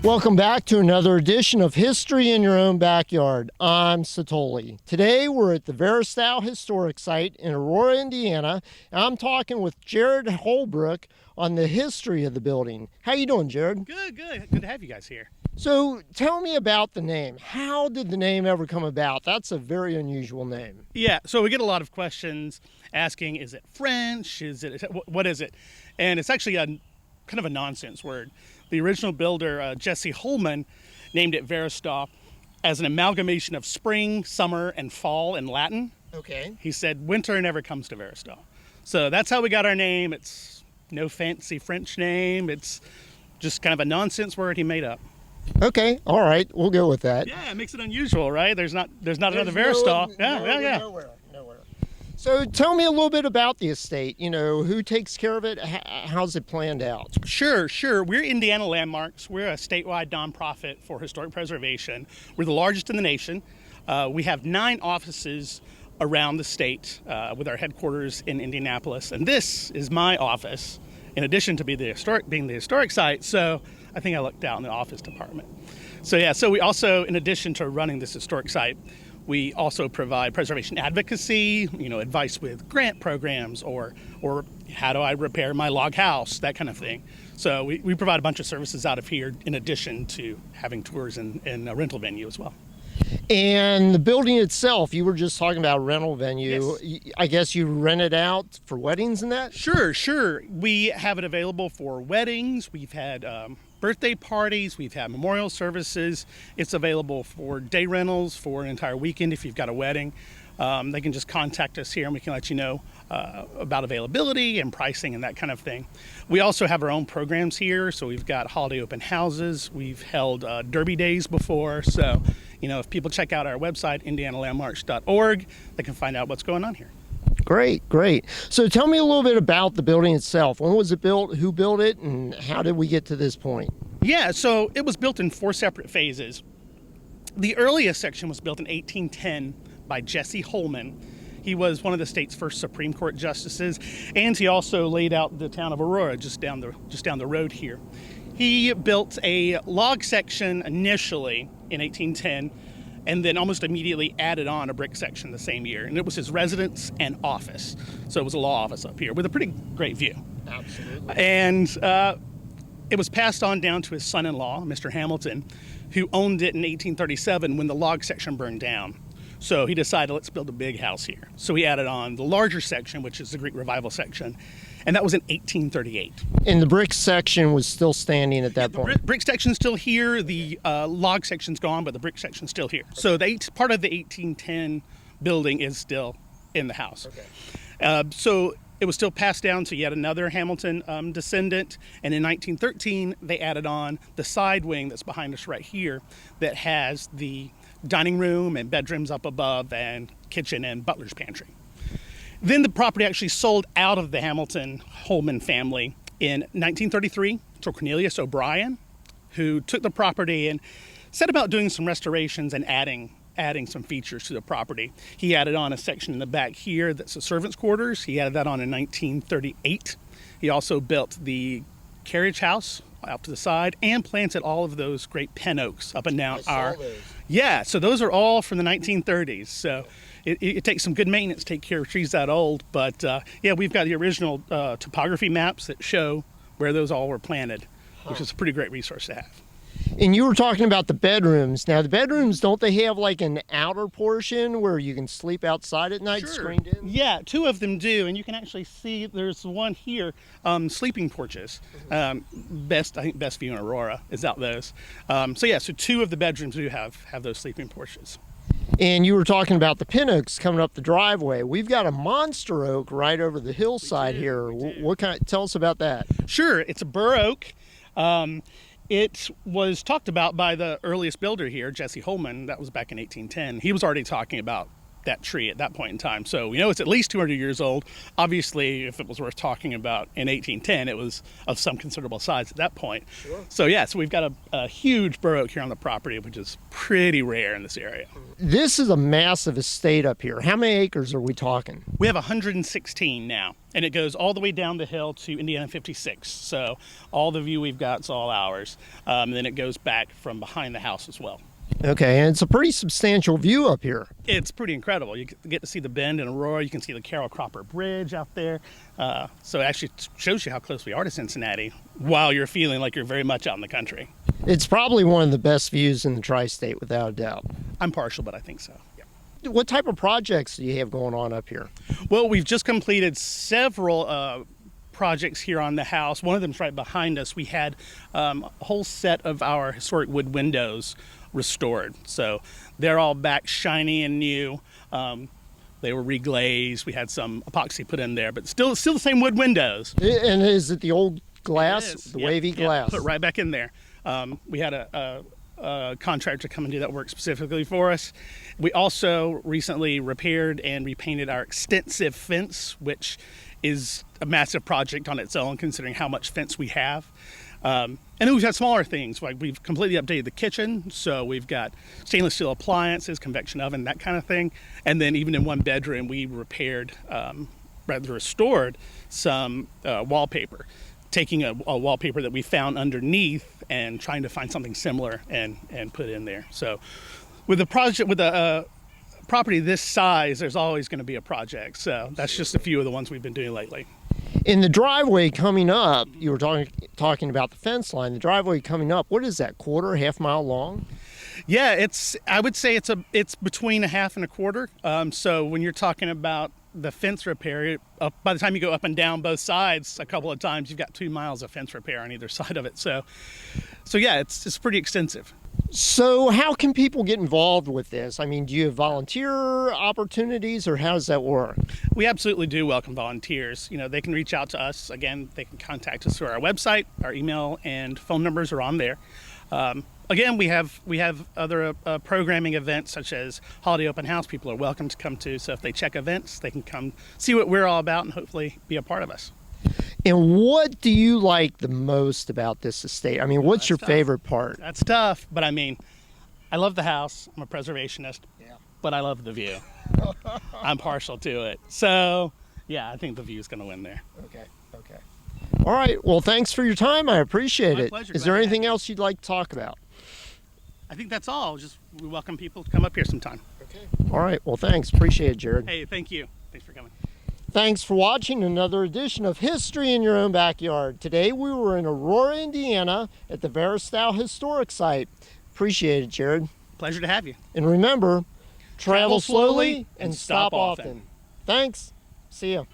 Welcome back to another edition of History in Your Own Backyard. I'm Satoli. Today we're at the Veraestau Historic Site in Aurora, Indiana. And I'm talking with Jared Holbrook on the history of the building. How you doing, Jared? Good. Good to have you guys here. So tell me about the name. How did the name ever come about? That's a very unusual name. Yeah, so we get a lot of questions asking, is it French? What is it? And it's actually a kind of a nonsense word. The original builder, Jesse Holman, named it Veraestau as an amalgamation of spring, summer, and fall in Latin. Okay. He said winter never comes to Veraestau. So that's how we got our name. It's no fancy French name. It's just kind of a nonsense word he made up. Okay, all right, we'll go with that. Yeah, it makes it unusual, right? There's not another Veraestau. Yeah. Nowhere. So tell me a little bit about the estate. You know, who takes care of it? How's it planned out? Sure. We're Indiana Landmarks. We're a statewide nonprofit for historic preservation. We're the largest in the nation. We have 9 offices around the state with our headquarters in Indianapolis. And this is my office, in addition to being the historic site. So I think I lucked out in the office department. So we also, in addition to running this historic site, we also provide preservation advocacy, advice with grant programs or how do I repair my log house, that kind of thing. So we provide a bunch of services out of here in addition to having tours and a rental venue as well. And the building itself, you were just talking about rental venue. Yes. I guess you rent it out for weddings and that? Sure. We have it available for weddings. We've had birthday parties. We've had memorial services. It's available for day rentals for an entire weekend if you've got a wedding. They can just contact us here and we can let you know about availability and pricing and that kind of thing. We also have our own programs here. So we've got holiday open houses. We've held derby days before. So, if people check out our website, indianalandmarks.org, they can find out what's going on here. Great. So tell me a little bit about the building itself. When was it built? Who built it? And how did we get to this point? Yeah, so it was built in 4 separate phases. The earliest section was built in 1810 by Jesse Holman. He was one of the state's first Supreme Court justices, and he also laid out the town of Aurora just down the road here. He built a log section initially in 1810, and then almost immediately added on a brick section the same year. And it was his residence and office. So it was a law office up here with a pretty great view. Absolutely. And it was passed on down to his son-in-law, Mr. Hamilton, who owned it in 1837 when the log section burned down. So he decided, let's build a big house here. So he added on the larger section, which is the Greek Revival section. And that was in 1838. And the brick section was still standing at that point? The brick section's still here. The log section's gone, but the brick section's still here. So part of the 1810 building is still in the house. Okay. So it was still passed down to yet another Hamilton descendant. And in 1913, they added on the side wing that's behind us right here that has the dining room and bedrooms up above and kitchen and butler's pantry. Then the property actually sold out of the Hamilton-Holman family in 1933 to Cornelius O'Brien, who took the property and set about doing some restorations and adding some features to the property. He added on a section in the back here that's the servants' quarters. He added that on in 1938. He also built the carriage house out to the side and planted all of those great pin oaks up and down our... Yeah, so those are all from the 1930s. So it takes some good maintenance to take care of trees that old. But we've got the original topography maps that show where those all were planted, which is a pretty great resource to have. And you were talking about the bedrooms. Now, the bedrooms, don't they have like an outer portion where you can sleep outside at night, Sure. screened in? Yeah, 2 of them do. And you can actually see there's one here, sleeping porches. Best view in Aurora is out those. So 2 of the bedrooms do have those sleeping porches. And you were talking about the pin oaks coming up the driveway. We've got a monster oak right over the hillside here. What tell us about that? Sure, it's a bur oak. It was talked about by the earliest builder here, Jesse Holman. That was back in 1810. He was already talking about that tree at that point in time. So we know it's at least 200 years old. Obviously, if it was worth talking about in 1810, it was of some considerable size at that point. Sure. So yeah, so we've got a huge bur oak here on the property, which is pretty rare in this area. This is a massive estate up here. How many acres are we talking? We have 116 now, and it goes all the way down the hill to Indiana 56. So all the view we've got is all ours. And then it goes back from behind the house as well. Okay, and it's a pretty substantial view up here. It's pretty incredible. You get to see the bend in Aurora. You can see the Carroll Cropper Bridge out there. So it actually shows you how close we are to Cincinnati while you're feeling like you're very much out in the country. It's probably one of the best views in the tri-state, without a doubt. I'm partial, but I think so. Yeah. What type of projects do you have going on up here? Well, we've just completed several projects here on the house. One of them's right behind us. We had a whole set of our historic wood windows restored. So they're all back shiny and new. They were reglazed. We had some epoxy put in there, but still the same wood windows. And is it the old glass, the wavy glass? Put right back in there. We had a contractor come and do that work specifically for us. We also recently repaired and repainted our extensive fence, which is a massive project on its own, considering how much fence we have. And then we've had smaller things, like we've completely updated the kitchen. So we've got stainless steel appliances, convection oven, that kind of thing. And then even in one bedroom, we restored some wallpaper, taking a wallpaper that we found underneath and trying to find something similar and put in there. So with a property this size, there's always going to be a project. So that's just a few of the ones we've been doing lately. In the driveway coming up, you were talking about the fence line. The driveway coming up, what is that, half mile long? Yeah, I would say it's between a half and a quarter. So when you're talking about the fence repair, by the time you go up and down both sides a couple of times, you've got 2 miles of fence repair on either side of it. So yeah, it's pretty extensive. So how can people get involved with this? I mean, do you have volunteer opportunities, or how does that work? We absolutely do welcome volunteers. You know, they can reach out to us. Again, they can contact us through our website. Our email and phone numbers are on there. Again, we have other programming events such as holiday open house. People are welcome to come to. So if they check events, they can come see what we're all about and hopefully be a part of us. And what do you like the most about this estate? I mean, what's your favorite part? That's tough, but I mean, I love the house. I'm a preservationist, but I love the view. I'm partial to it. So, yeah, I think the view is going to win there. Okay. All right. Well, thanks for your time. I appreciate it. Pleasure. Is there anything else you'd like to talk about? I think that's all. We welcome people to come up here sometime. Okay. All right. Well, thanks. Appreciate it, Jared. Hey, thank you. Thanks for coming. Thanks for watching another edition of History in Your Own Backyard. Today we were in Aurora, Indiana at the Veraestau Historic Site. Appreciate it, Jared. Pleasure to have you. And remember, travel slowly and stop often. Thanks. See ya.